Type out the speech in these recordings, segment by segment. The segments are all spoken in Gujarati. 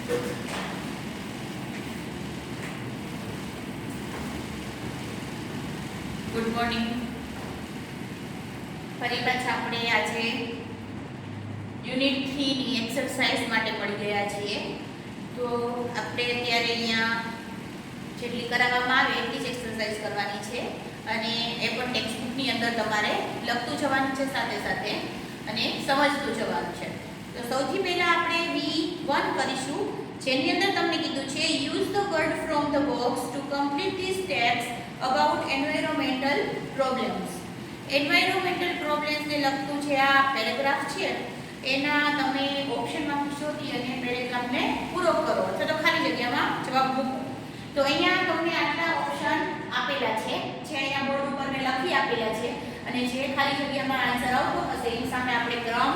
Good morning. ફરી પાછા આપણે આજે યુનિટ 3 ની એક્સરસાઇઝ માટે મળી ગયા છીએ. તો આપણે અત્યારે અહીંયા જેટલી કરાવવામાં આવે એટલી જ એક્સરસાઇઝ કરવાની છે અને એ પણ ટેક્સ્ટ બુકની અંદર તમારે લખતું જવાનું છે સાથે સાથે અને સમજતું જવાનું છે. તો સૌથી પહેલા આપણે V1 કરીશું, જેની અંદર તમને કીધું છે use the word from the box to complete the steps about environmental problems. Environmental પ્રોબ્લેમ્સને લગતું જે આ પેરેગ્રાફ છે એના તમે ઓપ્શનમાં શોધી અને પેરેગ્રાફને પૂરો કરો અથવા તો ખાલી જગ્યામાં જવાબ મૂકો. તો અહીંયા તમને આટલા ઓપ્શન આપેલા છે, જે અહીંયા બોર્ડ ઉપર મેં લખી આપેલા છે અને જે ખાલી જગ્યામાં આન્સર આવતો હશે એની સામે આપણે ક્રમ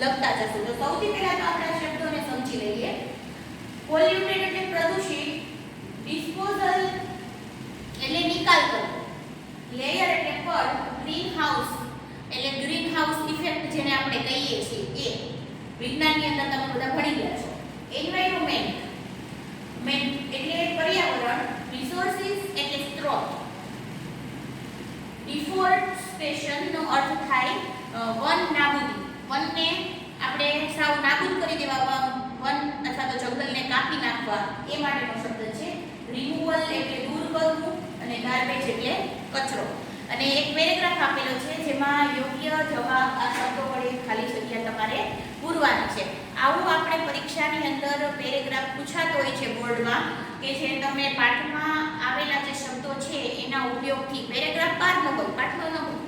લખતા જશું. તો સૌથી પહેલા તો આપણે આ શબ્દોને સમજી લઈએ. પોલ્યુટેડ એટલે પ્રદૂષિત, ડિસ્પોઝલ એટલે નિકાલ કરવો, લેયર એટલે પડ, ગ્રીન હાઉસ એટલે ગ્રીન હાઉસ ઇફેક્ટ જેને આપણે કહીએ છીએ એ વિજ્ઞાનની અંદર તમે બધા ભણી ગયા છો. એન્વાયરમેન્ટ એટલે પર્યાવરણ, રિસોર્સિસ એટલે સ્ત્રોત, ડિફોરેસ્ટેશન નો અર્થ થાય વન નાબૂદી, વનને આપણે સાવ નાબૂદ કરી દેવા, વન અથવા તો જંગલને કાપી નાખવા એ માટેનો શબ્દ છે. રિમૂવલ એટલે દૂર કરવું અને ગાર્બેજ એટલે કચરો. અને એક પેરેગ્રાફ આપેલો છે જેમાં યોગ્ય જવાબ આ શબ્દો વડે ખાલી જગ્યા તમારે પૂરવાની છે. આવું આપણે પરીક્ષાની અંદર પેરેગ્રાફ પૂછાતો હોય છે બોર્ડમાં કે જે તમે પાઠમાં આવેલા જે શબ્દો છે એના ઉપયોગથી, પેરેગ્રાફ બહાર ન હોય, પાઠનો ન હોય,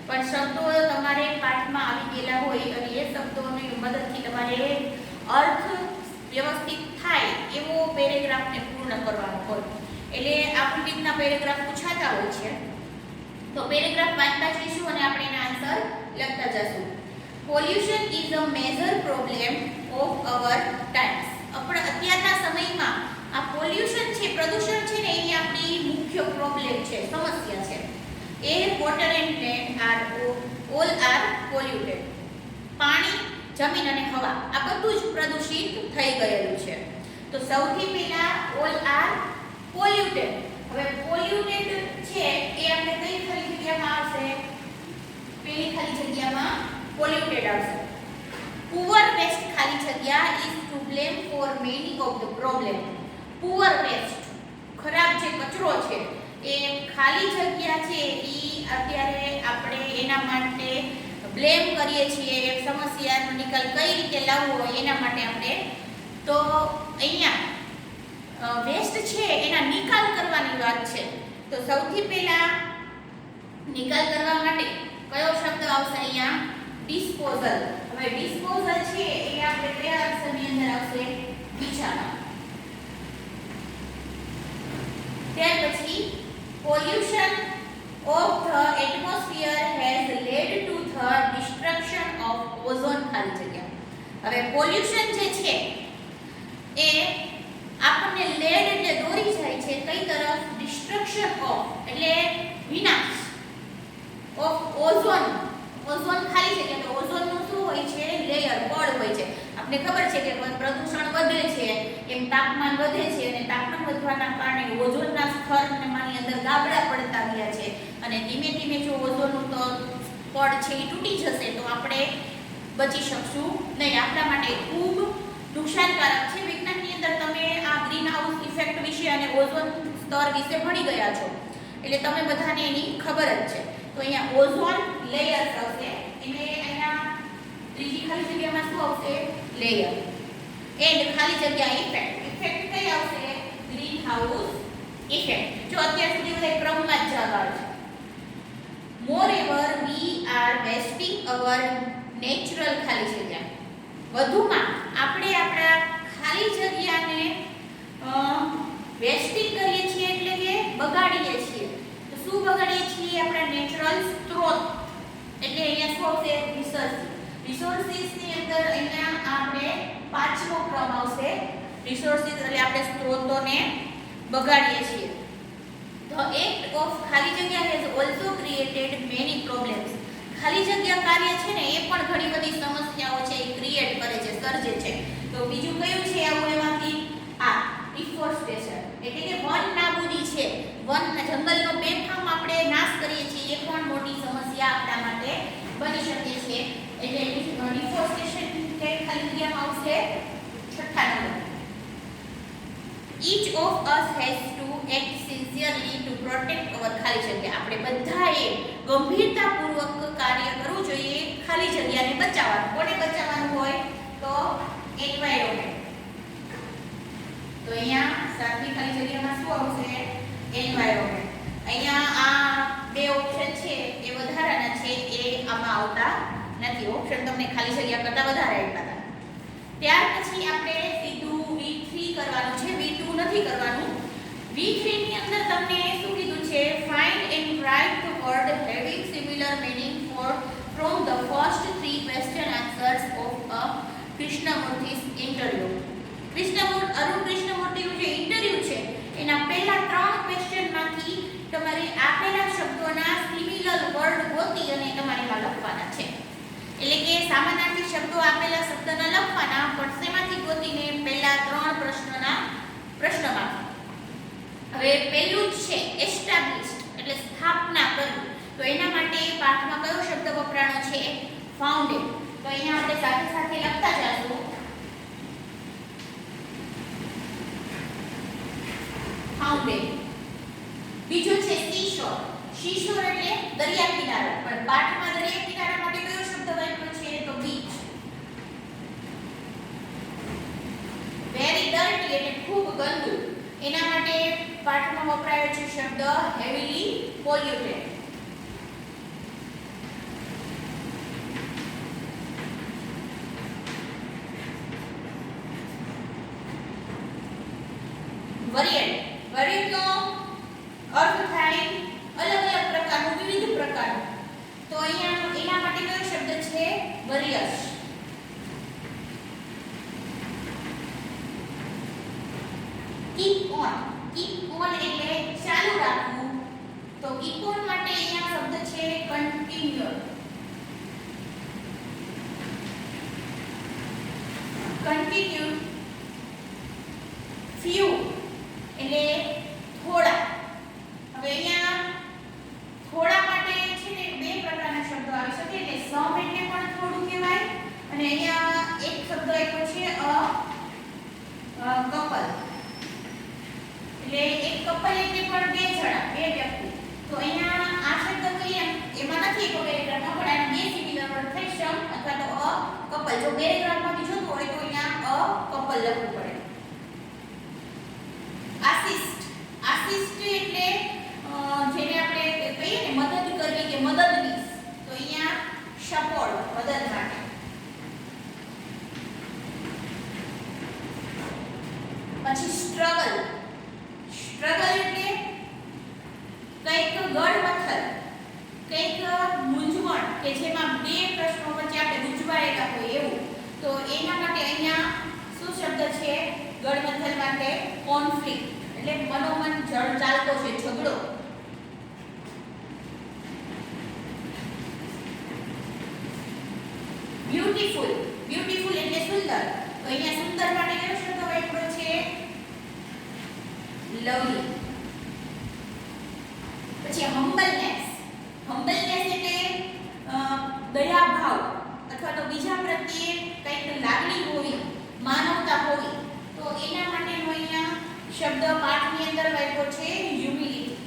પણ શબ્દો તમારે પાઠમાં આવી ગયેલા હોય અને એ શબ્દોની મદદથી તમારે અર્થ વ્યવસ્થિત થાય એવો પેરેગ્રાફને પૂર્ણ કરવાનો હોય. એટલે આવી રીતના પેરેગ્રાફ પૂછાતા હોય છે. તો પેરેગ્રાફ વાંચતા જઈશું અને આપણે એના આન્સર લખતા જઈશું. Pollution is a major problem of our times. આપણે અત્યારના સમયમાં આ પોલ્યુશન છે, પ્રદૂષણ છે ને, એ આપણી મુખ્ય પ્રોબ્લેમ છે, સમસ્યા છે. Air, water and land are all are polluted. પાણી, જમીન અને હવા આ બધું જ પ્રદૂષિત થઈ ગયેલું છે. તો સૌથી પહેલા ઓલ આર પોલ્યુટેડ. હવે પોલ્યુટેડ છે એ આપણે કઈ ખાલી જગ્યામાં આવશે? પેલી ખાલી જગ્યામાં પોલ્યુટેડ આવશે. પુઅર વેસ્ટ ખાલી જગ્યા is to blame for many of the problem. Poor waste ખરાબ જે કચરો છે એ ખાલી જગ્યા છે એ અત્યારે આપણે એના માટે બ્લેમ કરીએ છીએ. સમસ્યાનો નિકાલ કઈ રીતે લાવવો એના માટે આપણે, તો અહીંયા વેસ્ટ છે એના નિકાલ કરવાની વાત છે. તો સૌથી પહેલા નિકાલ કરવા માટે કયો શબ્દ આવશે અહીંયા? ડિસ્પોઝલ. હવે ડિસ્પોઝલ છે એ આપણે કયા અક્ષરની અંદર આવશે? બીજામાં. ત્યાર પછી pollution of the atmosphere has led to the destruction of ozone ખાલી જગ્યા. હવે પોલ્યુશન જે છે એ આપણને લેડ એટલે દોરી જાય છે કઈ તરફ? ડિસ્ટ્રક્શન ઓફ એટલે વિનાશ, ઓફ ઓઝોન. ઓઝોન ખાલી જગ્યા. તો ઓઝોન નું શું હોય છે? લેયર, પડ હોય છે. આપણે ખબર છે કે પ્રદૂષણ વધે છે એમ તાપમાન વધે છે અને તાપમાન વધવાના કારણે ઓઝોનના સ્તરની અંદર ગાબડા પડતા ગયા છે અને ધીમે ધીમે જો ઓઝોનનું પડ છે એ તૂટી જશે તો આપણે બચી શકશું નહીં. આપણા માટે ખૂબ નુકસાનકારક છે. વિજ્ઞાનની અંદર તમે આ ગ્રીન હાઉસ ઇફેક્ટ વિશે અને ઓઝોન સ્તર વિશે ભણી ગયા છો એટલે તમે બધાને એની ખબર જ છે. તો અહીંયા ઓઝોન લેયર આવશે એટલે અહીંયા ત્રીજી ખાલી જગ્યામાં શું આવશે? લેયર. એન્ડ ખાલી જગ્યા ઇફેક્ટ. ઇફેક્ટ કઈ આવશે? Greenhouse effect. જો અત્યાર સુધી બધા ક્રમમાં જ જવાબ છે. Moreover we are wasting our natural ખાલી જગ્યા. વધુમાં આપણે આપણા ખાલી જગ્યાને વેસ્ટિંગ કરીએ છીએ એટલે કે બગાડીએ છીએ. તો શું બગાડીએ છીએ? આપણા નેચરલ સ્ત્રોત. એટલે અહીંયા શું આવશે? રિસોર્સિસ. રિસોર્સિસ ની અંદર અહીંયા આપણે પાંચમો ક્રમ આવશે. રિસોર્સિસ એટલે આપણે સ્ત્રોતોને બગાડીએ છીએ. The act of ખાલી જગ્યા has also created many problems. ખાલી જગ્યા કાર્ય છે ને એ પણ ઘણી બધી સમસ્યાઓ છે એ ક્રિએટ કરે છે, સર્જે છે. તો બીજું કયું છે આવું એમાંથી? એટલે કે વન નાબૂદી છે, વન જંગલનો બેફામ આપણે નાશ કરીએ છીએ, એ પણ મોટી સમસ્યા આપણા માટે બની શકે છે. એટલે ડિફોરેસ્ટેશન કે ખાલી ક્રિયામાં આવશે છઠ્ઠા number. Each of us has to act sincerely to protect our ખાલી જગ્યા. આપણે બધાએ ગંભીરતાપૂર્વક કાર્ય કરવું જોઈએ ખાલી જગ્યાને બચાવવાનું. કોને બચાવવાનું હોય? તો એન્વાયરમેન્ટ. તો અહીંયા સાતમી ખાલી જગ્યામાં શું આવશે? એન્વાયરમેન્ટ. અહીંયા આ બે ઓપ્શન છે એ વધારાના છે, એ આમાં આવતા નથી. ઓપ્શન તમને ખાલી જગ્યા કરતા વધારે આપ્યા હતા. ત્યાર પછી આપણે સીધું V3 કરવાનું છે, V2 નથી કરવાનું. V3 ની અંદર તમને શું કીધું છે? Find and write the word having similar meaning from the first three question answers of a Krishnamurti's interview. Arun કૃષ્ણમૂર્તિનું જે ઇન્ટરવ્યુ છે એના પહેલા 3 ક્વેશ્ચનમાંથી તમારે આપેલા શબ્દોના સિમિલર વર્ડ ગોતી અને તમારે માં લખવાના છે. એટલે કે સામાનાર્થી શબ્દો આપેલા શબ્દના લખવાના, પણ શેમાંથી ગોતીને? પહેલા 3 પ્રશ્નમાંથી. હવે પહેલું જ છે એસ્ટાબ્લિશ્ડ, એટલે સ્થાપના કરવી. તો એના માટે પાઠમાં કયો શબ્દ વપરાણો છે? ફાઉન્ડેડ. તો અહીંયા આપણે સાથે સાથે લખતા જઈશું. ફાઉન્ડેડ. બીજું છે સીશોર. સીશોર એટલે દરિયા કિનારો, પણ પાઠમાં દરિયા કિનારા માટે કયો શબ્દ વાપર્યો છે? તો બીચ. વેરી ડર્ટી એટલે ખૂબ ગંદુ, એના માટે પાઠમાં વપરાયો છે શબ્દ હેવીલી પોલ્યુટેડ. વેરિએન્ટ. વેરિએન્ટનો અર્થ થાય અલગ અલગ પ્રકારનું, વિવિધ પ્રકારનું. તો અહીંયા એના માટે કયો શબ્દ છે? Various. Keep on. Keep on એટલે ચાલુ રાખવું. તો કીપ ઓન માટે અહીંયા શબ્દ છે કન્ટિન્યુ. કન્ટિન્યુ. ફ્યુ એટલે થોડા. હવે અહીંયા થોડા માટે છે ને 2 પ્રકારના શબ્દો આવી શકે. એટલે સમ એટલે પણ થોડું કહેવાય, અને અહીંયા એક શબ્દ આપ્યો છે કપલ. એટલે એક કપલ એટલે પણ 2 જણા, 2 વ્યક્તિ. તો અહીંયા આ શબ્દ કહીએ એમાં નથી એક પેરેગ્રાફમાં, પણ આના 2 સિમિલર વર્ડ થઈ સમ અથવા તો કપલ. જો પેરેગ્રાફમાંથી જોતું હોય તો અહીંયા કપલ લખવું પડે. આસિસ્ટ. આસિસ્ટ એટલે જેને આપણે કહીએ ને મદદ કરવી કે મદદનીશ. તો અહીંયા સપોર્ટ, મદદ માટે. પછી સ્ટ્રગલ. સ્ટ્રગલ એટલે કંઈક ગડમથલ, કંઈક મૂંઝવણ કે જેમાં 2 પ્રશ્નો વચ્ચે આપણે મૂંઝવાયેલા હોય એવું. તો એના માટે અહીંયા શું શબ્દ છે? ગડમથલ માટે કોન્ફ્લિક્ટ, એટલે મનોમન ચાલતો છે ઝઘડો. બ્યુટીફુલ. બ્યુટીફુલ એટલે સુંદર. તો અહીંયા સુંદર માટે કયો શબ્દ વાપર્યો છે? લવલી. પછી હમ્બલનેસ. હમ્બલનેસ એટલે દયાભાવ અથવા તો બીજા પ્રત્યે કંઈક લાગણી હોવી, માનવતા હોવી. તો એના માટેનો અહીંયા શબ્દ પાઠની અંદર વાપર્યો છે હ્યુમિલિટી.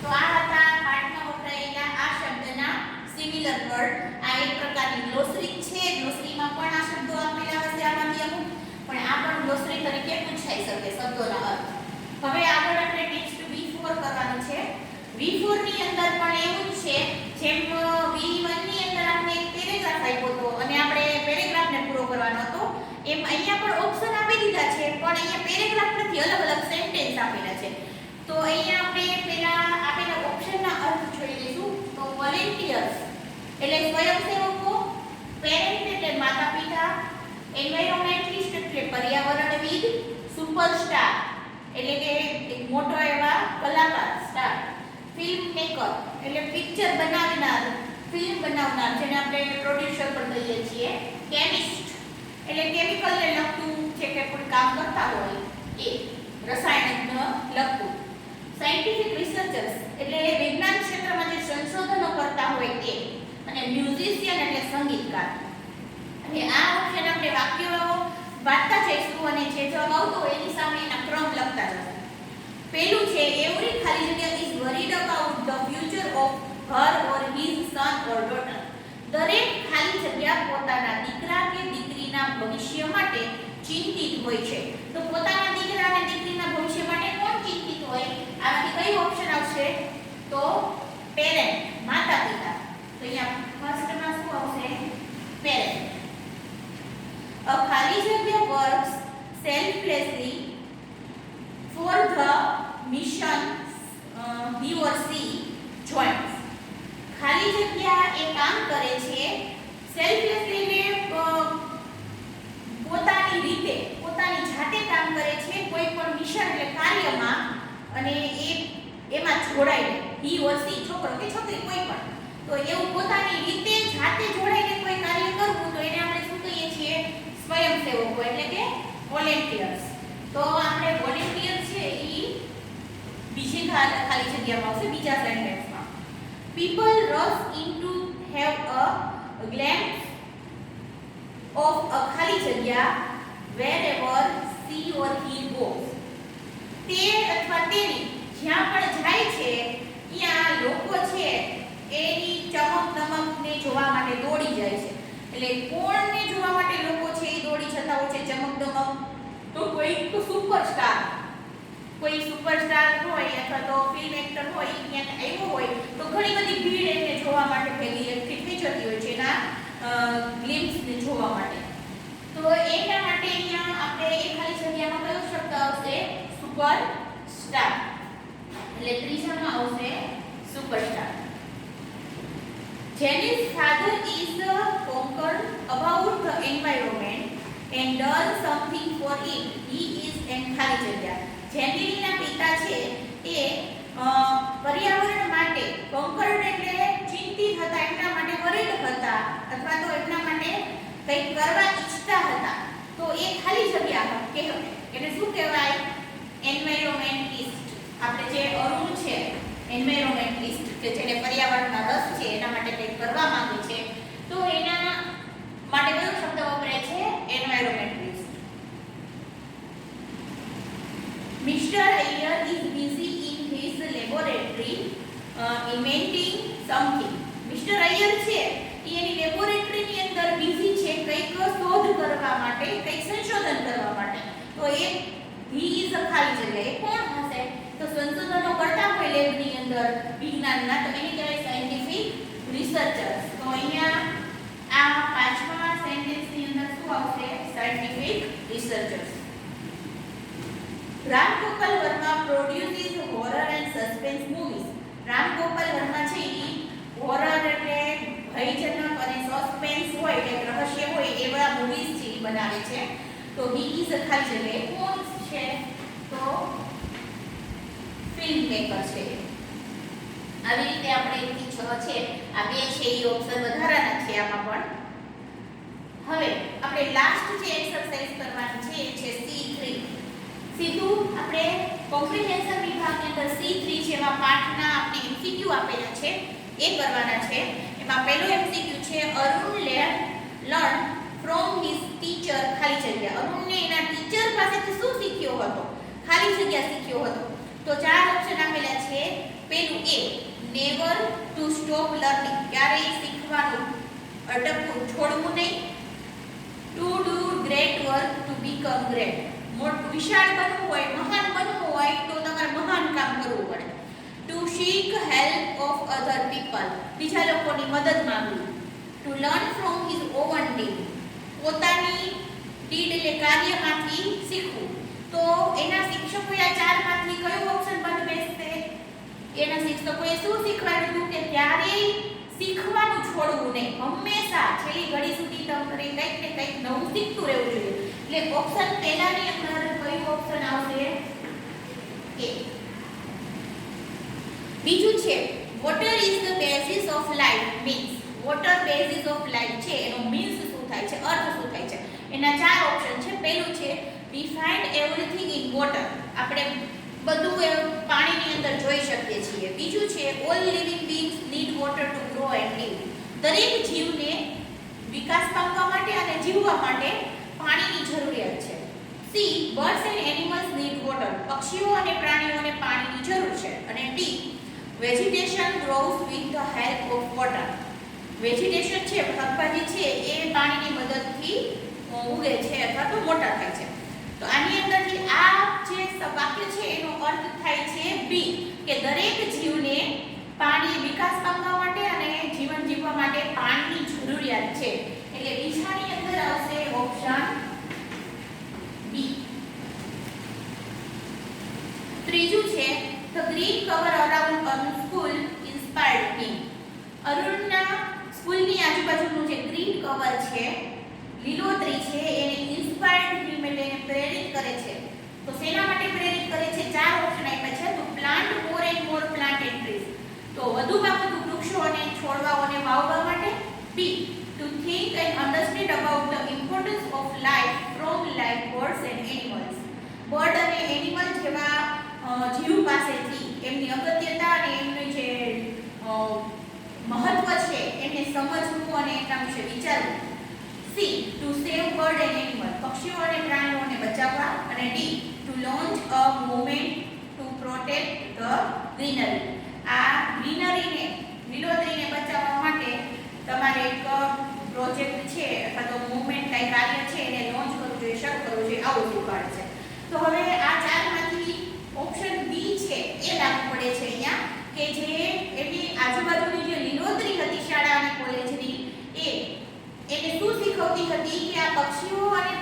તો આ હતા પાઠમાં વપરાયેલા આ શબ્દના સિમિલર વર્ડ. આ એક પ્રકારની ગ્લોસરી છે. ગ્લોસરીમાં પણ આ શબ્દો આપેલા હશે આમાંથી અમુક, પણ આ પણ ગ્લોસરી તરીકે પૂછાઈ શકે શબ્દોના અર્થ. હવે આગળ આપણે નેક્સ્ટ V4 કરવાનું છે. V4 ની અંદર પણ એવું જ છે જેમ V1 ની અંદર આપણે એક પેરેગ્રાફ આપ્યો હતો અને આપણે પેરેગ્રાફને પૂરો કરવાનો હતો, એમ અહીંયા પણ ઓપ્શન આપી દીધા છે, પણ અહીંયા પેરેગ્રાફ નથી, અલગ અલગ સેન્ટેન્સ આપેલા છે. તો અહીંયા આપણે પહેલા આપેલા ઓપ્શનના અર્થ જોઈ લઈશું. તો વોલેન્ટિયર્સ એટલે સ્વયંસેવકો, પેરેન્ટ એટલે માતા-પિતા, એન્વાયરોન્મેન્ટલિસ્ટ એટલે પર્યાવરણવિદ, સુપરસ્ટાર એટલે કે એક મોટો એવા કલાકાર સ્ટાર, ફિલ્મ મેકર એટલે પિક્ચર બનાવનાર ફિલ્મ બનાવનાર જેને આપણે પ્રોડ્યુસર પણ કહીએ છીએ. કેમિસ્ટ એટલે કેમિકલને લગતું જે કે કોઈ કામ કરતા હોય એ રસાયણને લગતું. સાયન્ટિફિક રિસર્ચર્સ એટલે વિજ્ઞાન ક્ષેત્રમાં જે સંશોધનો કરતા હોય એ. અને મ્યુઝિશિયન એટલે સંગીતકાર. અને આ ઓપ્શન આપણે વાક્યો વાંચતા જઈશું અને જે જવાબ આવતો હોય એની સામે એના ક્રમ લખતા જશું. પહેલું છે એવરી ખાલી જગ્યા is worried about the future of her or his son or daughter. દરેક ખાલી જગ્યા પોતાના દીકરા કે દીકરીના ભવિષ્ય માટે ચિંતિત હોય છે. તો પોતાના દીકરા અને દીકરીના ભવિષ્ય માટે કોણ ચિંતિત હોય? આમાંથી કઈ ઓપ્શન આવશે? તો પેરેન્ટ, માતા પિતા. તો અહીંયા ફર્સ્ટમાં શું આવશે? પેરેન્ટ. A ખાલી જગ્યા works selflessly for the mission he or she joins. ખાલી જગ્યા એ કામ કરે છે સેલ્ફલેસલી એટલે પોતાની રીતે પોતાની જાતે કામ કરે છે કોઈ પણ મિશન એટલે કાર્યમાં અને એમાં જોડાઈને he or she છોકરો કે છોકરી કોઈ પણ તો એવું પોતાની રીતે જાતે જોડાઈને કોઈ કાર્ય કરવું તો એને આપણે શું કહીએ છીએ? સ્વયંસેવકો એટલે કે વોલેન્ટિયર્સ. તો આપણે વોલેન્ટિયર છે ઈ બીજી ખાલી જગ્યામાં આવશે બીજા સેન્ટેન્સમાં. People rush in to have a glance of a ખાલી જગ્યા wherever she or he goes. તે અથવા તેણી જ્યાં પણ જાય છે ત્યાં લોકો છે એની ચમક દમકને જોવા માટે દોડી જાય છે. એટલે કોણને જોવા માટે લોકો છે એ દોડી જતા હોય છે ચમક દમક? તો કોઈ સુપરસ્ટાર હોય અથવા તો ફિલ્મ એક્ટર હોય ત્યાં આવ્યો હોય તો ઘણી બધી ભીડ એને જોવા માટે ભેગી એકઠી થઈ જતી હોય છે એના ગ્લિમ્સને જોવા માટે. તો એના માટે અહીંયા આપણે એ ખાલી જગ્યામાં કયો શબ્દ આવશે? સુપરસ્ટાર. એટલે ત્રીજામાં આવશે superstar. Jenny's father is concerned about the environment and does something for it. He is an ખાલી જગ્યા. જેનીના પિતા છે એ પર્યાવરણ માટે concerned એટલે ચિંતિત હતા, એમના માટે worried હતા અથવા તો એમના માટે કંઈક કરવા ઈચ્છતા હતા. તો એ ખાલી જગ્યા કહેવાય. એને શું કહેવાય? એન્વાયરોમેન્ટલિસ્ટ. આપણે જે અરુણ છે એન્વાયરોમેન્ટલિસ્ટ કે જેને પર્યાવરણના રસ છે એના માટે કંઈક કરવા માંગે છે તો એના માટે કયો શબ્દ વપરાય છે? એન્વાયરોમેન્ટલિસ્ટ. Mr. Iyer is busy in his laboratory inventing something. Mr. Iyer છે એની લેબોરેટરીની અંદર બિઝી છે કંઈક શોધ કરવા માટે, કંઈક સંશોધન કરવા માટે. તો એ he is a ખાલી જગ્યા. એ કોણ હશે? તો સંશોધનો કરતા હોય લેબની અંદર વિજ્ઞાનના તો એને કહેવાય સાયન્ટિફિક રિસર્ચર્સ. તો અહીંયા આ પાંચમા સેન્ટેન્સની અંદર શું આવશે? Scientific researchers. Ram Gopal Varma produces horror and suspense movies. Ram Gopal Varma છે એ હોરર એટલે ભયજનક અને સસ્પેન્સ હોય એટલે રહસ્ય હોય એવા મૂવીઝ છે એ બનાવે છે. તો હી ઇઝ અ ખાલી જગ્યા. કોણ છે? તો ફિલ્મ મેકર છે. આવી રીતે આપણે 1 થી 6 છે આ બે છે એ ઓપ્શન વધારાના છે આમાં પણ. હવે આપણે લાસ્ટ જે એક્સરસાઇઝ કરવાની છે એ છે C3. સીધું આપણે કોમ્પ્રિહેન્શન વિભાગની અંદર C3 જેવા પાઠના આપણે MCQ આપેલા છે એ કરવાના છે. એમાં પહેલો MCQ છે Arun learn from his teacher ખાલી જગ્યા. અરુણને એના ટીચર પાસેથી શું શીખ્યો હતો? ખાલી જગ્યા શીખ્યો હતો. તો 4 ઓપ્શન આપેલા છે. પહેલું A never to stop learning. ક્યારેય શીખવાનું અટકવું છોડવું નહીં. To do great work to become great. મોટું વિશાળ બનવું હોય, મહાન બનવું હોય તો તમારે મહાન કામ કરવું પડે. To seek help of other people. બીજા લોકોની મદદ માંગવી. To learn from his own deed. પોતાની ડીડ એટલે કાર્યમાંથી શીખવું. તો એના શિક્ષકોએ આ 4 માંથી કયો ઓપ્શન બંધ બેસશે? એના શિક્ષકોએ શું શીખવાડ્યું કે ક્યારેય શીખવાનું છોડવું નહીં. હંમેશા છેલ્લી ઘડી સુધી તમારે કંઈક ને કંઈક નવું શીખતું રહેવું જોઈએ. એટલે ઓપ્શન પહેલાની અંદર કયું ઓપ્શન આવશે? A. બીજું છે water is the basis of life means water basis of life છે એનો મીન્સ શું થાય છે, અર્થ શું થાય છે. એના 4 ઓપ્શન છે. પહેલું છે we find everything in water. આપણે બધું પાણીની અંદર જોઈ શકીએ છીએ. બીજું છે all living beings need water to grow and live. દરેક જીવને વિકાસ પામવા માટે અને જીવવા માટે પાણીની જરૂરિયાત છે. C birds and animals need water. પક્ષીઓ અને પ્રાણીઓને પાણીની જરૂર છે. અને D vegetation grows with the help of water. Vegetation છે, શાકભાજી છે, એ પાણીની મદદથી ઉગે છે અથવા તો મોટા થાય છે. તો આની અંદરથી આ જે વાક્ય છે એનો અર્થ થાય છે બી, કે દરેક જીવને પાણી વિકાસ પામવા માટે અને જીવન જીવવા માટે પાણીની જરૂરિયાત છે. એટલે બીજાની અંદર આવશે ઓપ્શન બી. ત્રીજું છે the green cover around Arun's school inspired him. અરુણના સ્કૂલની આજુબાજુનું જે ગ્રીન કવર છે, લીલોતરી છે, એને ઇન્સ્પાયર્ડ હિમ એટલે એને પ્રેરિત કરે છે. તો શેના માટે પ્રેરિત કરે છે? 4 ઓપ્શન આપ્યા છે. તો plant more and more plant and trees, તો વધુમાં વધુ વૃક્ષો અને છોડવાઓને વાવવા માટે. Be to think and understand about the importance of life from like birds and animals. Bird અને એનિમલ જેવા જીવ પાસેથી એમની અગત્યતા અને એમનું જે મહત્વ છે એને સમજવું અને એના વિશે વિચારવું. C to save bird and animal, પક્ષીઓ અને પ્રાણીઓને બચાવવા. અને D to launch a movement to protect the greenery. આ ગ્રીનરીને, લીલોતરીને બચાવવા માટે તમારે એક પ્રોજેક્ટ છે અથવા તો મૂવમેન્ટ ટાઈપ કાર્ય છે એને લોન્ચ કરવું જોઈએ, શરૂ કરવું જોઈએ, આવું શીખવાડે છે. તો હવે આ 4માંથી ઓપ્શન બી છે એ લાગુ પડે છે અહીંયા, કે જે એની આજુબાજુની જે લીલોતરી હતી શાળા અને કોલેજની, એને શું શીખવતી હતી કે આ પક્ષીઓ અને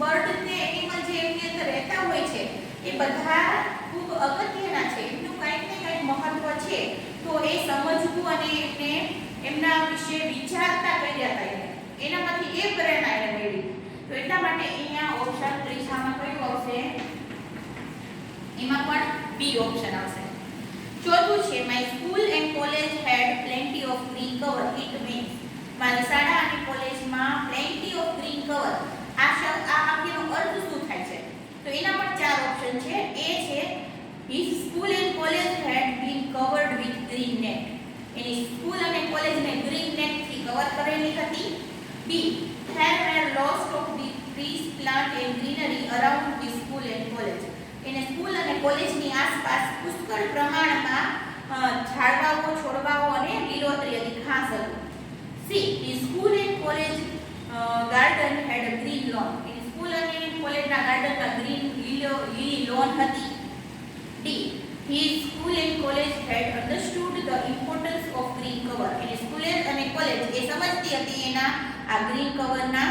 બર્ડ ને એનિમલ જે એમની અંદર રહેતા હોય છે એ બધા ખૂબ અગત્યના છે, એમનું કંઈક ને કંઈક મહત્વ છે. તો એ સમજવું અને એમને એમના વિશે વિચારતા કર્યા હતા, એનામાંથી એ પ્રેરણા એને મેળવી. તો એટલા માટે અહીંયા ઓપ્શન ત્રીજામાં કયું આવશે? એમાં પણ બી ઓપ્શન આવશે. ચોથું છે my school and college had plenty of green cover. It means મારી શાળા અને કોલેજમાં પ્લેન્ટી ઓફ ગ્રીન કવર. આ વાક્યનો અર્થ શું થાય છે? તો એના પણ 4 ઓપ્શન છે. એ છે his school and college had been covered with green net. Any school અને કોલેજને ગ્રીન નેટ થી કવર કરેલી હતી. બી there were lots of trees, plant and greenery around the school and college. એને સ્કૂલ અને કોલેજની આસપાસ પુષ્કળ પ્રમાણમાં ઝાડવાઓ, છોડવાઓ અને લીલોતરી હતી, ઘાસ હતું. C the school and college garden had a green lawn. એની સ્કૂલ અને કોલેજના ગાર્ડનમાં ગ્રીન લીલી લોન હતી. D his school and college had understood the importance of green cover. Any school અને કોલેજ એ સમજતી હતી એના આ ગ્રીન કવરના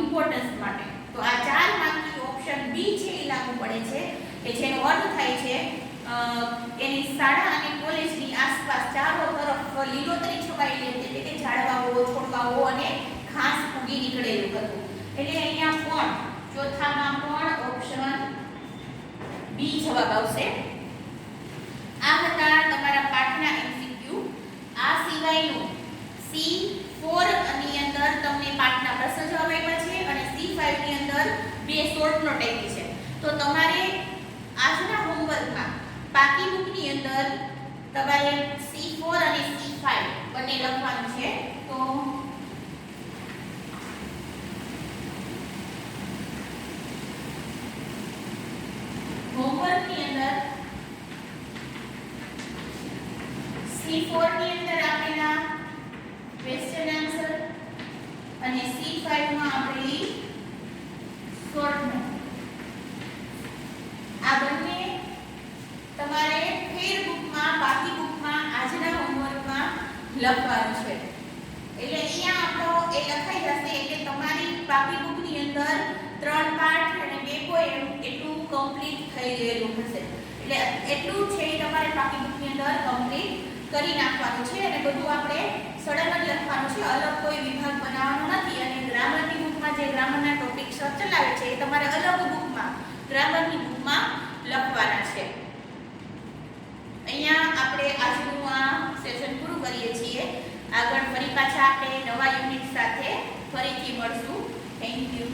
ઇમ્પોર્ટન્સ માટે. તો આ 4માંથી ઓપ્શન બી છે એ લાગુ પડે છે, કે જેનો અર્થ થાય છે એની શાળા અને કોલેજની આસપાસ ચારો તરફ લીલોતરી છવાયેલી હતી, એટલે કે ઝાડવાઓ, છોડવાઓ અને ઘાસ ઉગી નીકળેલું હતું. એટલે અહીંયા પણ ચોથામાં પણ ઓપ્શન બી જવાબ આવશે. આ હતા તમારા પાઠના MCQ. આ સિવાયનું C4 ની અંદર તમને પાઠના પ્રશ્ન જવાબ આપ્યા છે અને C5 ની અંદર 2 શોર્ટ નોટ આપી છે. તો તમારે આજના હોમવર્કમાં બાકી બુકની અંદર તમારે C4 અને C5 બંને લખવાનું છે. તો હોમવર્કની અંદર C4 ની અંદર આપેલા ક્વેશ્ચન આન્સર અને C5 માં આપેલી શોર્ટ નોટ, આ બંને તમારે ફેર બુકમાં, બાકી બુકમાં, આજના હોમવર્કમાં લખવાનું છે. એટલે અહીંયા આપણો એ લખાઈ જશે. એટલે તમારી બાકી બુકની અંદર 3 પાઠ અને 2 પોએમ એટલું કમ્પ્લીટ થઈ ગયેલું હશે. એટલે એટલું છે તમારે બાકી બુકની અંદર કમ્પ્લીટ કરી નાખવાનું છે અને બધું આપણે સડન જ લખવાનું છે, અલગ કોઈ વિભાગ બનાવવાનો નથી. અને ગ્રામરની બુકમાં જે ગ્રામરના ટોપિક ચલાવે છે એ તમારે અલગ બુકમાં, ગ્રામરની બુકમાં લખવાના છે. અહીંયા આપણે આજનું આ સેશન પૂરું કરીએ છીએ. આગળ ફરી ફરી પાછા આપણે નવા યુનિટ સાથે ફરીથી મળશું. Thank you.